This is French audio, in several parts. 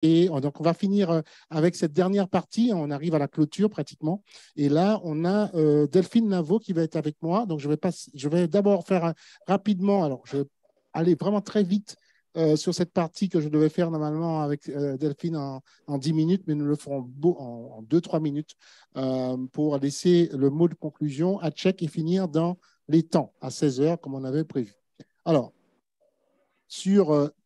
Et donc, on va finir avec cette dernière partie. On arrive à la clôture pratiquement. Et là, on a Delphine Navo qui va être avec moi. Donc, je vais d'abord faire rapidement. Alors, je vais aller vraiment très vite sur cette partie que je devais faire normalement avec Delphine en 10 minutes, mais nous le ferons en 2-3 minutes pour laisser le mot de conclusion à Tchèque et finir dans les temps, à 16 heures, comme on avait prévu. Alors,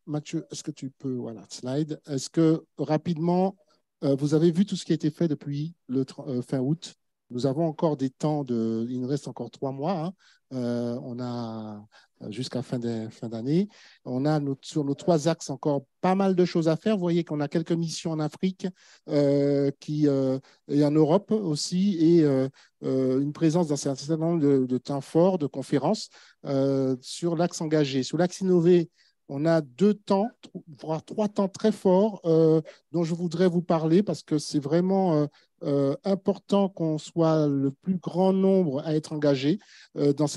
Mathieu, est-ce que tu peux, voilà, slide, est-ce que rapidement, vous avez vu tout ce qui a été fait depuis le fin août? Nous avons encore des temps il nous reste encore 3 mois, hein. On a jusqu'à fin d'année. On a sur nos 3 axes encore pas mal de choses à faire. Vous voyez qu'on a quelques missions en Afrique et en Europe aussi, et une présence dans un certain nombre de temps forts, de conférences sur l'axe engagé. Sur l'axe innové, on a 2 temps, voire 3 temps très forts dont je voudrais vous parler parce que c'est vraiment important qu'on soit le plus grand nombre à être engagé dans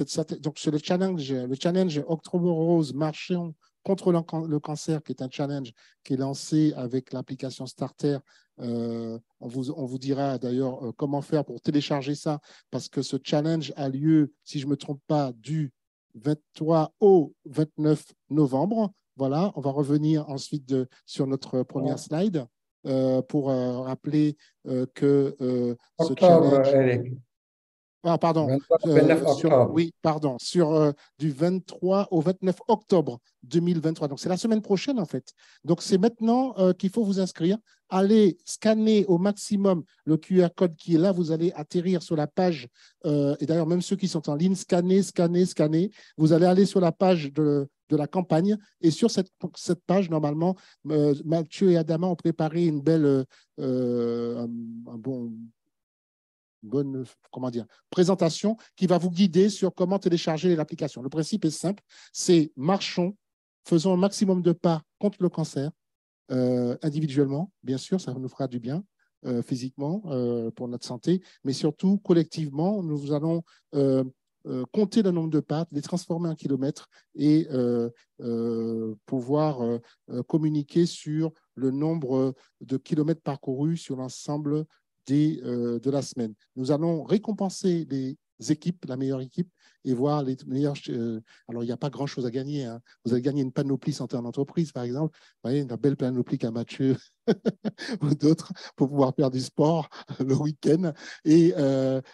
donc sur le challenge Octobre Rose, marchons contre le cancer, qui est un challenge qui est lancé avec l'application Starter. On vous dira d'ailleurs comment faire pour télécharger ça, parce que ce challenge a lieu, si je ne me trompe pas, du 23 au 29 novembre. Voilà, on va revenir ensuite sur notre première slide pour rappeler que ce Octobre, challenge… Eric. Ah, pardon. 29 octobre. Oui, pardon. Du 23 au 29 octobre 2023. Donc, c'est la semaine prochaine, en fait. Donc, c'est maintenant qu'il faut vous inscrire. Allez scanner au maximum le QR code qui est là. Vous allez atterrir sur la page. Et d'ailleurs, même ceux qui sont en ligne, scannez. Vous allez aller sur la page de la campagne. Et sur cette page, normalement, Mathieu et Adama ont préparé une belle, bonne comment dire, présentation qui va vous guider sur comment télécharger l'application. Le principe est simple, c'est marchons, faisons un maximum de pas contre le cancer, individuellement, bien sûr, ça nous fera du bien physiquement pour notre santé, mais surtout collectivement, nous allons compter le nombre de pas, les transformer en kilomètres et pouvoir communiquer sur le nombre de kilomètres parcourus sur l'ensemble de la semaine. Nous allons récompenser les équipes, la meilleure équipe, et voir les meilleurs. Alors, il n'y a pas grand-chose à gagner, hein. Vous allez gagner une panoplie santé en entreprise, par exemple. Vous voyez, une belle panoplie qu'a Mathieu ou d'autres pour pouvoir faire du sport le week-end. Et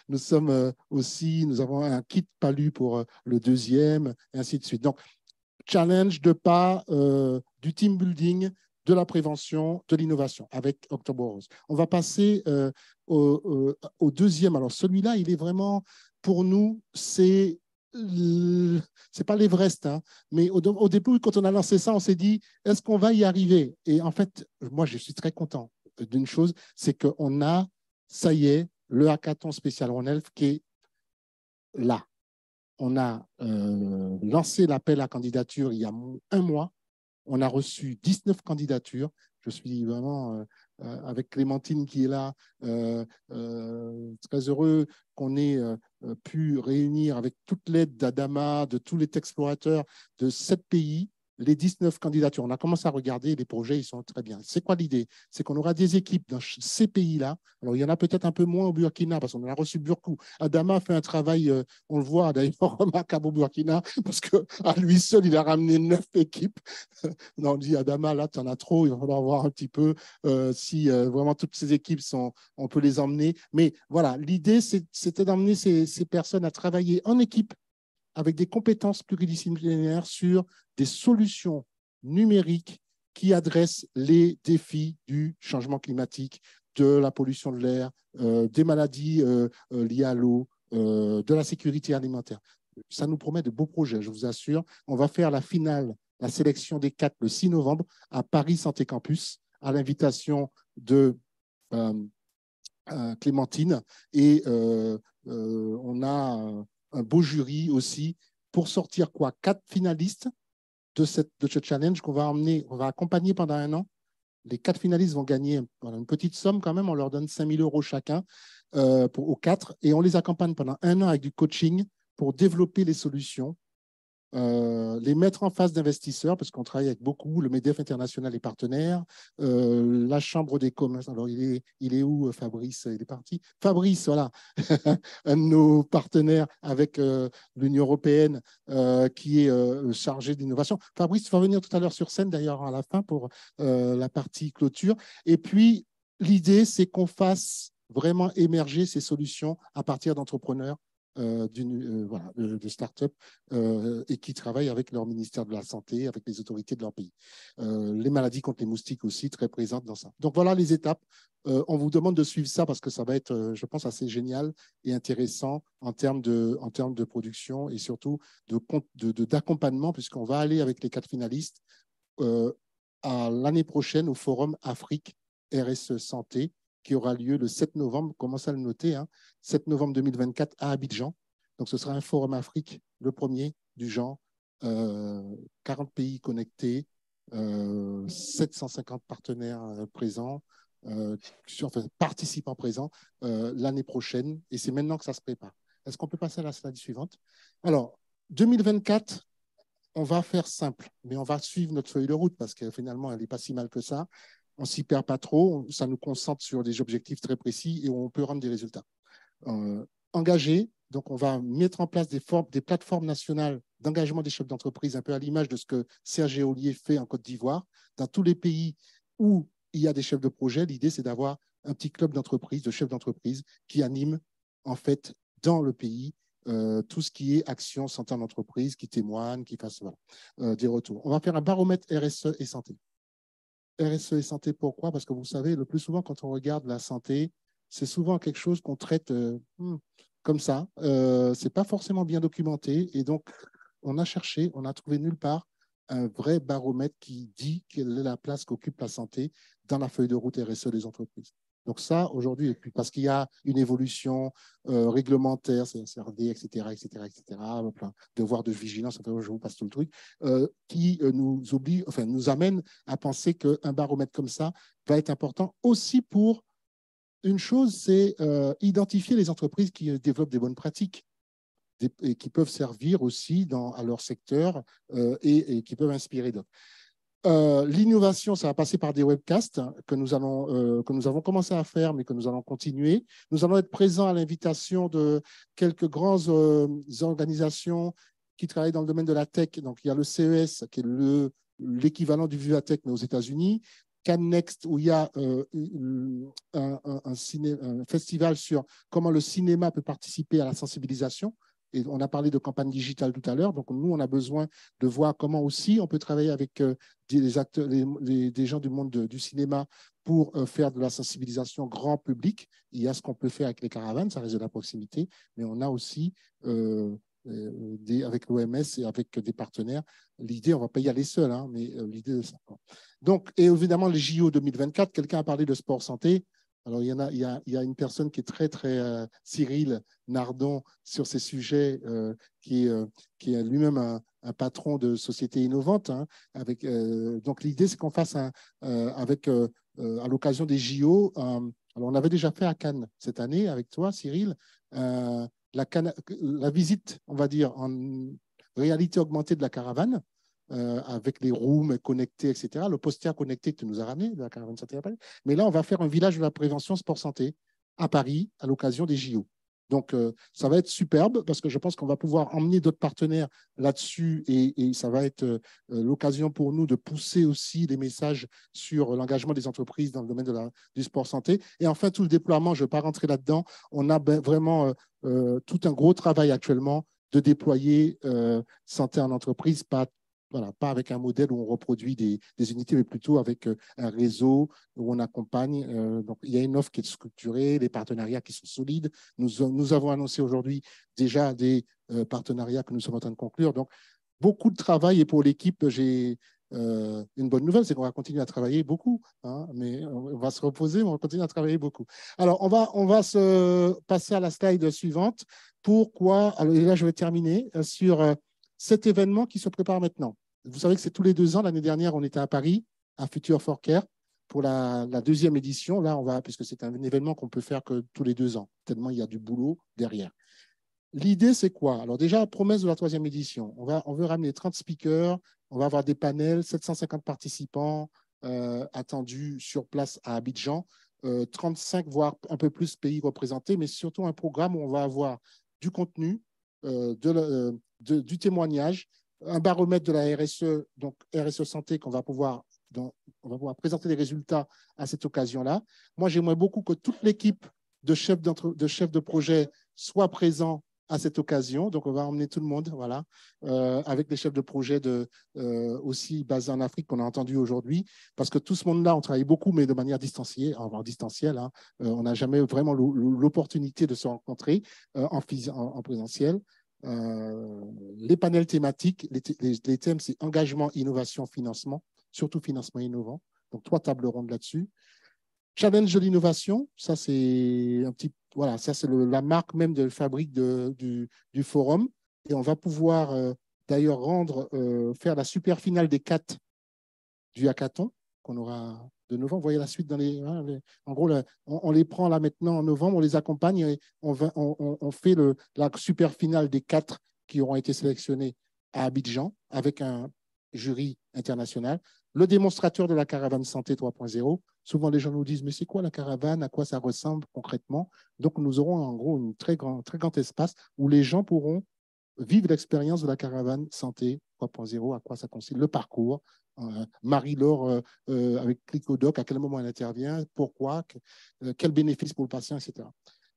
nous avons un kit palu pour le deuxième, et ainsi de suite. Donc, challenge de pas, du team building, de la prévention, de l'innovation avec Octobre Rose. On va passer au deuxième. Alors, celui-là, il est vraiment, pour nous, c'est pas l'Everest, hein, mais au début, quand on a lancé ça, on s'est dit, est-ce qu'on va y arriver? Et en fait, moi, je suis très content d'une chose, c'est qu'on a, ça y est, le hackathon spécial OneHealth qui est là. On a lancé l'appel à candidature il y a un mois. On a reçu 19 candidatures. Je suis vraiment, avec Clémentine qui est là, très heureux qu'on ait pu réunir avec toute l'aide d'Adama, de tous les explorateurs de 7 pays, les 19 candidatures. On a commencé à regarder, les projets, ils sont très bien. C'est quoi l'idée? C'est qu'on aura des équipes dans ces pays-là. Alors, il y en a peut-être un peu moins au Burkina, parce qu'on a reçu beaucoup. Adama a fait un travail, on le voit d'ailleurs, remarquable au Burkina, parce qu'à lui seul, il a ramené 9 équipes. Non, on dit, Adama, là, tu en as trop, il va falloir voir un petit peu si vraiment toutes ces équipes on peut les emmener. Mais voilà, l'idée, c'était d'emmener ces personnes à travailler en équipe avec des compétences pluridisciplinaires sur des solutions numériques qui adressent les défis du changement climatique, de la pollution de l'air, des maladies liées à l'eau, de la sécurité alimentaire. Ça nous promet de beaux projets, je vous assure. On va faire la finale, la sélection des 4 le 6 novembre à Paris Santé Campus, à l'invitation de Clémentine. Et on a un beau jury aussi pour sortir 4 finalistes de ce challenge qu'on va emmener, on va accompagner pendant un an. Les 4 finalistes vont gagner une petite somme quand même, on leur donne 5 000 € chacun aux 4, et on les accompagne pendant un an avec du coaching pour développer les solutions les mettre en face d'investisseurs, parce qu'on travaille avec beaucoup, le MEDEF International est partenaire, la Chambre des commerces. Alors, il est où, Fabrice? Il est parti. Fabrice, voilà, un de nos partenaires avec l'Union européenne qui est chargé d'innovation. Fabrice, tu vas venir tout à l'heure sur scène, d'ailleurs, à la fin pour la partie clôture. Et puis, l'idée, c'est qu'on fasse vraiment émerger ces solutions à partir d'entrepreneurs voilà, de start-up et qui travaillent avec leur ministère de la Santé, avec les autorités de leur pays. Les maladies contre les moustiques aussi, très présentes dans ça. Donc voilà les étapes. On vous demande de suivre ça parce que ça va être, je pense, assez génial et intéressant en termes de production et surtout d'accompagnement, puisqu'on va aller avec les 4 finalistes à l'année prochaine au Forum Afrique RSE Santé, qui aura lieu le 7 novembre, commencez à le noter, hein, 7 novembre 2024 à Abidjan. Donc, ce sera un forum Afrique, le premier du genre, 40 pays connectés, 750 partenaires présents, enfin, participants présents l'année prochaine. Et c'est maintenant que ça se prépare. Est-ce qu'on peut passer à la slide suivante? Alors, 2024, on va faire simple, mais on va suivre notre feuille de route parce que finalement, elle n'est pas si mal que ça. On ne s'y perd pas trop, ça nous concentre sur des objectifs très précis et on peut rendre des résultats. Engagés, donc on va mettre en place des plateformes nationales d'engagement des chefs d'entreprise, un peu à l'image de ce que Serge Ollier fait en Côte d'Ivoire. Dans tous les pays où il y a des chefs de projet, l'idée c'est d'avoir un petit club d'entreprise, de chefs d'entreprise qui anime en fait dans le pays tout ce qui est action santé en entreprise, qui témoigne, qui fasse voilà, des retours. On va faire un baromètre RSE et santé. RSE et santé, pourquoi? Parce que vous savez, le plus souvent, quand on regarde la santé, c'est souvent quelque chose qu'on traite comme ça. Ce n'est pas forcément bien documenté. Et donc, on a cherché, on a trouvé nulle part un vrai baromètre qui dit quelle est la place qu'occupe la santé dans la feuille de route RSE des entreprises. Donc ça, aujourd'hui, et puis parce qu'il y a une évolution réglementaire, CSRD, etc., etc., etc., plein devoir de vigilance, enfin, je vous passe tout le truc, qui nous oblige, enfin, nous amène à penser qu'un baromètre comme ça va être important aussi pour une chose, c'est identifier les entreprises qui développent des bonnes pratiques et qui peuvent servir aussi à leur secteur et qui peuvent inspirer d'autres. L'innovation, ça va passer par des webcasts que nous avons commencé à faire, mais que nous allons continuer. Nous allons être présents à l'invitation de quelques grandes organisations qui travaillent dans le domaine de la tech. Donc, il y a le CES, qui est l'équivalent du Vivatech, mais aux États-Unis. Cannes Next, où il y a un festival sur comment le cinéma peut participer à la sensibilisation. Et on a parlé de campagne digitale tout à l'heure. Donc, nous, on a besoin de voir comment aussi on peut travailler avec des gens du monde du cinéma pour faire de la sensibilisation grand public. Il y a ce qu'on peut faire avec les caravanes, ça reste de la proximité, mais on a aussi, avec l'OMS et avec des partenaires, l'idée, on ne va pas y aller seul, hein, mais l'idée de ça. Donc, et évidemment, les JO 2024, quelqu'un a parlé de sport santé. Alors, il y a une personne qui est très Cyril Nardon, sur ces sujets, qui est lui-même un patron de société innovante. Hein, donc, l'idée, c'est qu'on fasse à l'occasion des JO, alors on avait déjà fait à Cannes cette année avec toi, Cyril, la visite, on va dire, en réalité augmentée de la caravane. Avec les rooms connectés, etc. Le poster connecté que tu nous as ramené de la caravane santé à Paris. Mais là, on va faire un village de la prévention sport santé à Paris à l'occasion des JO. Donc, ça va être superbe parce que je pense qu'on va pouvoir emmener d'autres partenaires là-dessus et ça va être l'occasion pour nous de pousser aussi des messages sur l'engagement des entreprises dans le domaine du sport santé. Et enfin, tout le déploiement, je ne vais pas rentrer là-dedans, on a vraiment tout un gros travail actuellement de déployer santé en entreprise, voilà, pas avec un modèle où on reproduit des unités, mais plutôt avec un réseau où on accompagne. Donc, il y a une offre qui est structurée, des partenariats qui sont solides. Nous avons annoncé aujourd'hui déjà des partenariats que nous sommes en train de conclure. Donc, beaucoup de travail. Et pour l'équipe, j'ai une bonne nouvelle, c'est qu'on va continuer à travailler beaucoup. Hein, mais on va se reposer, mais on va continuer à travailler beaucoup. Alors, on va se passer à la slide suivante. Pourquoi? Alors, et là, je vais terminer sur cet événement qui se prépare maintenant. Vous savez que c'est tous les 2 ans. L'année dernière, on était à Paris, à Future for Care, pour la 2e édition. Là, puisque c'est un événement qu'on peut faire que tous les 2 ans, tellement il y a du boulot derrière. l'idée, c'est quoi? Alors déjà, promesse de la 3e édition. On veut ramener 30 speakers, on va avoir des panels, 750 participants attendus sur place à Abidjan, 35, voire un peu plus pays représentés, mais surtout un programme où on va avoir du contenu, du témoignage, un baromètre de la RSE, donc RSE Santé, on va pouvoir présenter les résultats à cette occasion-là. Moi, j'aimerais beaucoup que toute l'équipe de chefs de projet soit présent à cette occasion. Donc, on va emmener tout le monde, voilà, avec les chefs de projet aussi basés en Afrique qu'on a entendu aujourd'hui, parce que tout ce monde-là, on travaille beaucoup, mais de manière distancielle, en distanciel. Hein. On n'a jamais vraiment l'opportunité de se rencontrer en présentiel. Les panels thématiques, les thèmes, c'est engagement, innovation, financement, surtout financement innovant. Donc, 3 tables rondes là-dessus. Challenge de l'innovation, ça c'est voilà, ça c'est la marque même de fabrique du forum. Et on va pouvoir d'ailleurs faire la super finale des 4 du hackathon qu'on aura de novembre. Vous voyez la suite en gros, on les prend là maintenant en novembre, on les accompagne et on fait la super finale des 4 qui auront été sélectionnés à Abidjan avec un jury international. Le démonstrateur de la caravane santé 3.0. Souvent, les gens nous disent, mais c'est quoi la caravane? À quoi ça ressemble concrètement? Donc, nous aurons en gros un très grand espace où les gens pourront vivre l'expérience de la caravane santé 3.0, à quoi ça consiste, le parcours. Marie-Laure avec Clicodoc, à quel moment elle intervient, pourquoi, quel bénéfice pour le patient, etc.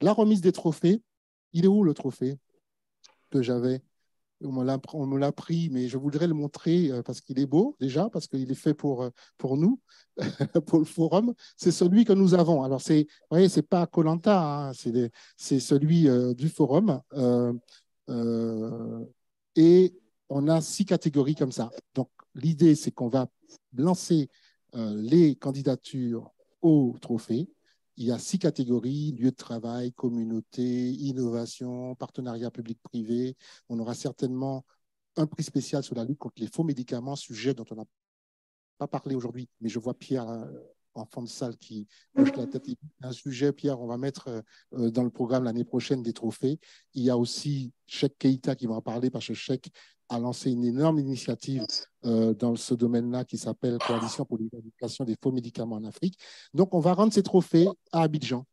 La remise des trophées, il est où le trophée que j'avais? On me l'a pris, mais je voudrais le montrer parce qu'il est beau déjà, parce qu'il est fait pour nous, pour le forum. C'est celui que nous avons. Alors, vous voyez, c'est pas Koh-Lanta, hein, c'est celui du forum. Et on a 6 catégories comme ça. Donc, l'idée, c'est qu'on va lancer les candidatures au trophée. Il y a 6 catégories, lieu de travail, communauté, innovation, partenariat public-privé. On aura certainement un prix spécial sur la lutte contre les faux médicaments, sujet dont on n'a pas parlé aujourd'hui, mais je vois Pierre en fond de salle qui hoche la tête. Un sujet, Pierre, on va mettre dans le programme l'année prochaine des trophées. Il y a aussi Cheikh Keïta qui va en parler parce que Cheikh a lancé une énorme initiative dans ce domaine-là qui s'appelle Coalition pour l'éradication des faux médicaments en Afrique. Donc, on va rendre ces trophées à Abidjan,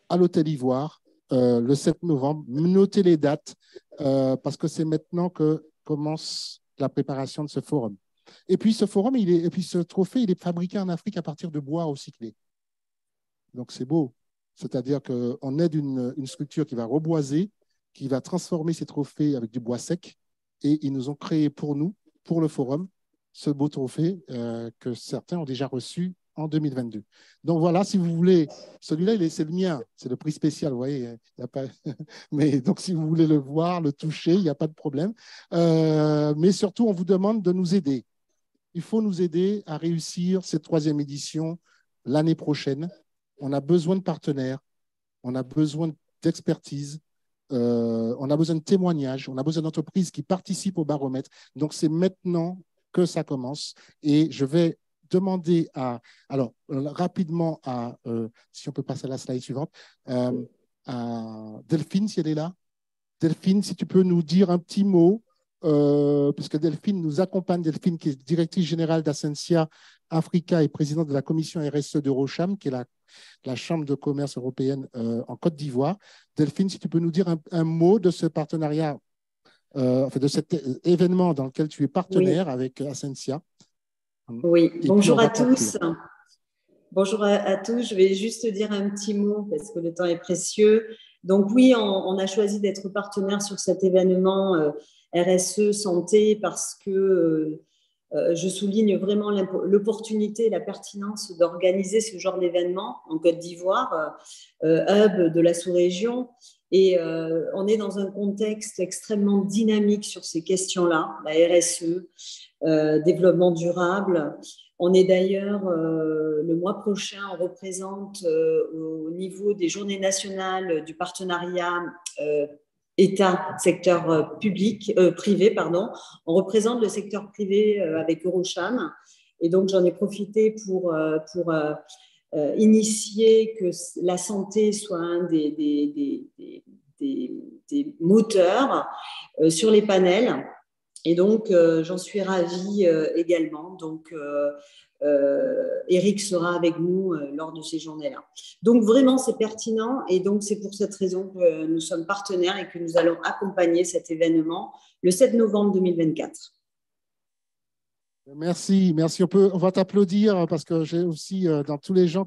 à l'Hôtel Ivoire, le 7 novembre. Notez les dates parce que c'est maintenant que commence la préparation de ce forum. Et puis, ce trophée, il est fabriqué en Afrique à partir de bois recyclé. Donc, c'est beau. C'est-à-dire qu'on aide une structure qui va reboiser, qui va transformer ces trophées avec du bois sec. Et ils nous ont créé pour nous, pour le forum, ce beau trophée que certains ont déjà reçu en 2022. Donc voilà, si vous voulez, celui-là, c'est le mien, c'est le prix spécial, vous voyez, il y a pas... mais donc si vous voulez le voir, le toucher, il n'y a pas de problème. Mais surtout, on vous demande de nous aider. Il faut nous aider à réussir cette 3e édition l'année prochaine. On a besoin de partenaires, on a besoin d'expertise, on a besoin de témoignages, on a besoin d'entreprises qui participent au baromètre. Donc, c'est maintenant que ça commence. Et je vais demander rapidement si on peut passer à la slide suivante, à Delphine, si elle est là. Delphine, si tu peux nous dire un petit mot, puisque Delphine nous accompagne, Delphine qui est directrice générale d'Ascensia Africa et présidente de la commission RSE d'Eurocham, qui est la Chambre de commerce européenne en Côte d'Ivoire. Delphine, si tu peux nous dire un mot de ce partenariat, de cet événement dans lequel tu es partenaire avec Ascensia. Oui, bonjour à tous. Bonjour à tous, je vais juste dire un petit mot parce que le temps est précieux. Donc oui, on a choisi d'être partenaire sur cet événement RSE Santé parce que je souligne vraiment l'opportunité et la pertinence d'organiser ce genre d'événement en Côte d'Ivoire, hub de la sous-région. Et on est dans un contexte extrêmement dynamique sur ces questions-là, la RSE, développement durable. On est d'ailleurs, le mois prochain, on représente au niveau des journées nationales du partenariat État, secteur privé, pardon. On représente le secteur privé avec Eurocham. Et donc, j'en ai profité pour initier que la santé soit un des des moteurs sur les panels. Et donc, j'en suis ravie également. Donc, Eric sera avec nous lors de ces journées-là. Donc, vraiment, c'est pertinent. Et donc, c'est pour cette raison que nous sommes partenaires et que nous allons accompagner cet événement le 7 novembre 2024. Merci, merci. On va t'applaudir parce que j'ai aussi, dans tous les gens